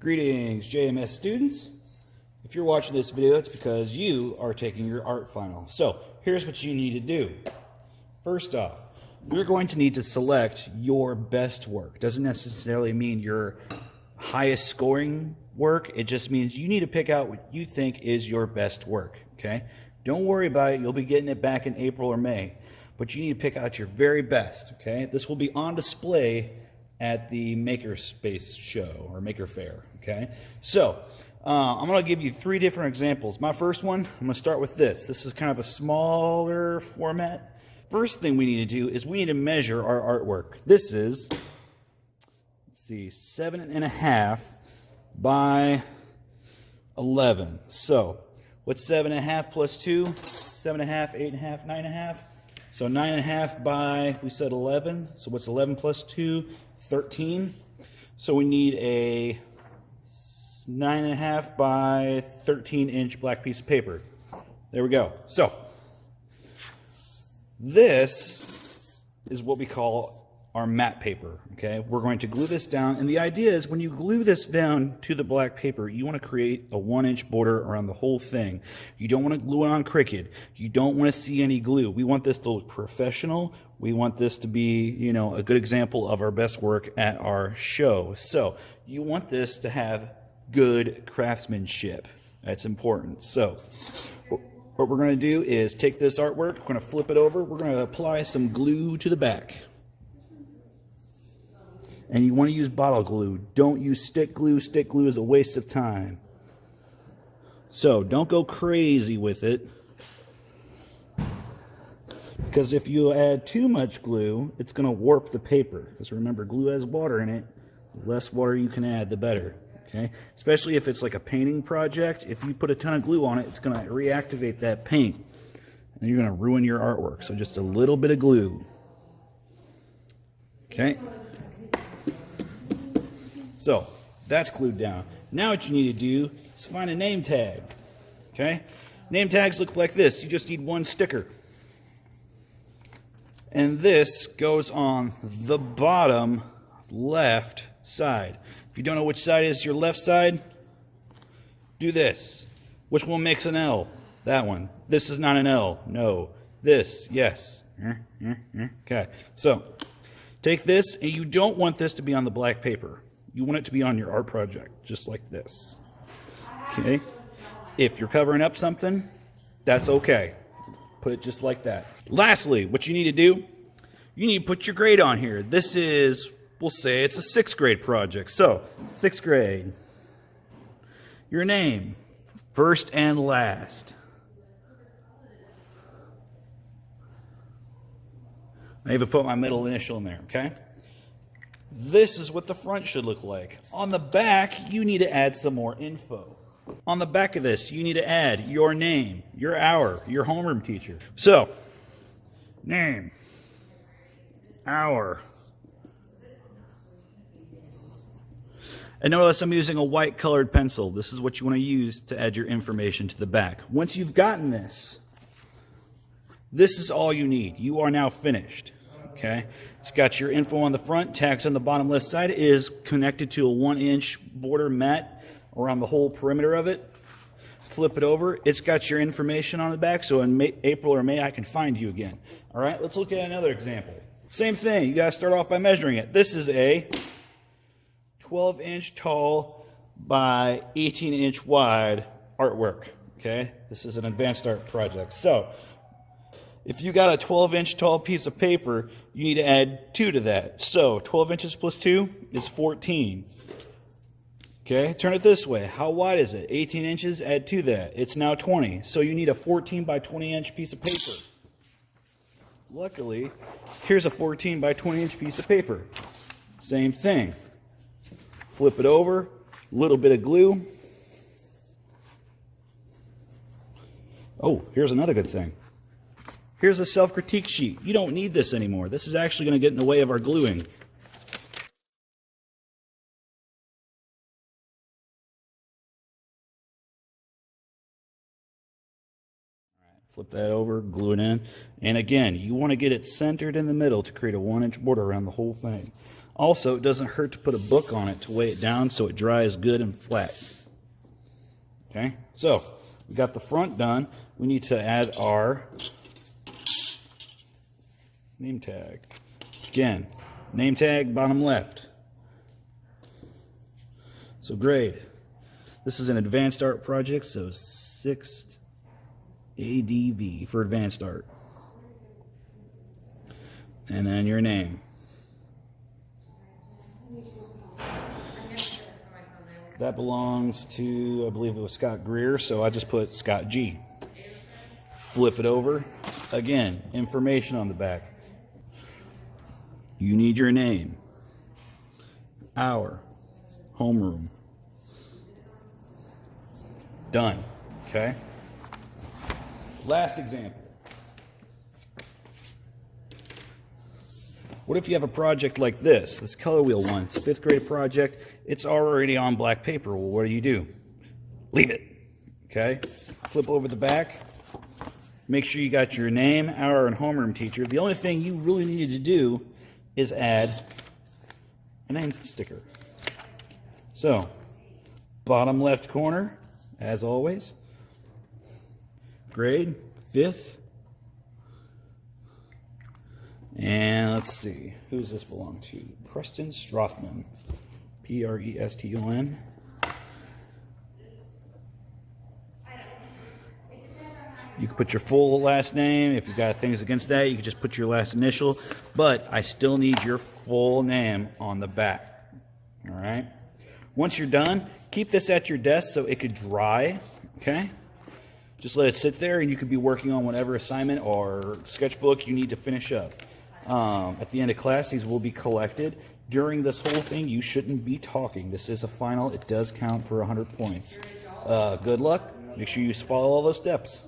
Greetings, JMS students. If you're watching this video, it's because you are taking your art final. So here's what you need to do. First off, you're going to need to select your best work. Doesn't necessarily mean your highest scoring work. It just means you need to pick out what you think is your best work, okay? Don't worry about it. You'll be getting it back in April or May. But you need to pick out your very best, okay? This will be on display at the Makerspace show or Maker Faire, okay? So, I'm going to give you 3 different examples. My first one, I'm going to start with this. This is kind of a smaller format. First thing we need to do is we need to measure our artwork. This is, let's see, 7.5 by 11. So, what's 7.5 plus 2? 7.5, 8.5, 9.5. So 9.5 by, we said 11. So what's 11 plus 2? 13. So we need a 9.5 by 13-inch black piece of paper. There we go. So this is what we call our matte paper, okay? We're going to glue this down, and the idea is when you glue this down to the black paper, you want to create a 1-inch border around the whole thing. You don't want to glue it on crooked. You don't want to see any glue. We want this to look professional. We want this to be, you know, a good example of our best work at our show. So you want this to have good craftsmanship. That's important. So what we're going to do is take this artwork, we're going to flip it over, we're going to apply some glue to the back. And you want to use bottle glue. Don't use stick glue. Stick glue is a waste of time. So don't go crazy with it. Because if you add too much glue, it's going to warp the paper. Because remember, glue has water in it. The less water you can add, the better. Okay? Especially if it's like a painting project. If you put a ton of glue on it, it's going to reactivate that paint. And you're going to ruin your artwork. So just a little bit of glue. Okay? So, that's glued down. Now what you need to do is find a name tag, okay? Name tags look like this. You just need one sticker. And this goes on the bottom left side. If you don't know which side is your left side, do this. Which one makes an L? That one. This is not an L. No. This, yes. Okay, so take this, and you don't want this to be on the black paper. You want it to be on your art project, just like this. Okay? If you're covering up something, that's okay. Put it just like that. Lastly, what you need to do, you need to put your grade on here. This is, we'll say it's a 6th grade project. So, 6th grade. Your name, first and last. I even put my middle initial in there, okay? This is what the front should look like. On the back, you need to add some more info. On the back of this, you need to add your name, your hour, your homeroom teacher. So, name, hour. And notice I'm using a white colored pencil. This is what you want to use to add your information to the back. Once you've gotten this, this is all you need. You are now finished. Okay, it's got your info on the front, tags on the bottom left side. It is connected to a 1-inch border mat around the whole perimeter of it. Flip it over. It's got your information on the back, so in April or May I can find you again. All right, let's look at another example. Same thing. You got to start off by measuring it. This is a 12-inch tall by 18-inch wide artwork. Okay, this is an advanced art project. So if you got a 12-inch tall piece of paper, you need to add 2 to that. So 12 inches plus 2 is 14. Okay, turn it this way. How wide is it? 18 inches, add 2 to that. It's now 20. So you need a 14 by 20-inch piece of paper. Luckily, here's a 14 by 20-inch piece of paper. Same thing. Flip it over, a little bit of glue. Oh, here's another good thing. Here's a self-critique sheet. You don't need this anymore. This is actually going to get in the way of our gluing. Flip that over, glue it in. And again, you want to get it centered in the middle to create a 1-inch border around the whole thing. Also, it doesn't hurt to put a book on it to weigh it down so it dries good and flat. Okay, so we got the front done. We need to add our name tag. Again, name tag, bottom left. So grade. This is an advanced art project, so 6th ADV for advanced art. And then your name. That belongs to, I believe it was Scott Greer, so I just put Scott G. Flip it over. Again, information on the back. You need your name, hour, homeroom. Done. Okay? Last example. What if you have a project like this color wheel one? It's a 5th grade project. It's already on black paper. Well, what do? Leave it. Okay? Flip over the back. Make sure you got your name, hour, and homeroom teacher. The only thing you really needed to do is add a name sticker. So, bottom left corner, as always. Grade, 5th. And let's see, who does this belong to? Preston Strothman. Preston. You can put your full last name. If you've got things against that, you can just put your last initial. But I still need your full name on the back. All right? Once you're done, keep this at your desk so it could dry. Okay? Just let it sit there, and you could be working on whatever assignment or sketchbook you need to finish up. At the end of class, these will be collected. During this whole thing, you shouldn't be talking. This is a final. It does count for 100 points. Good luck. Make sure you follow all those steps.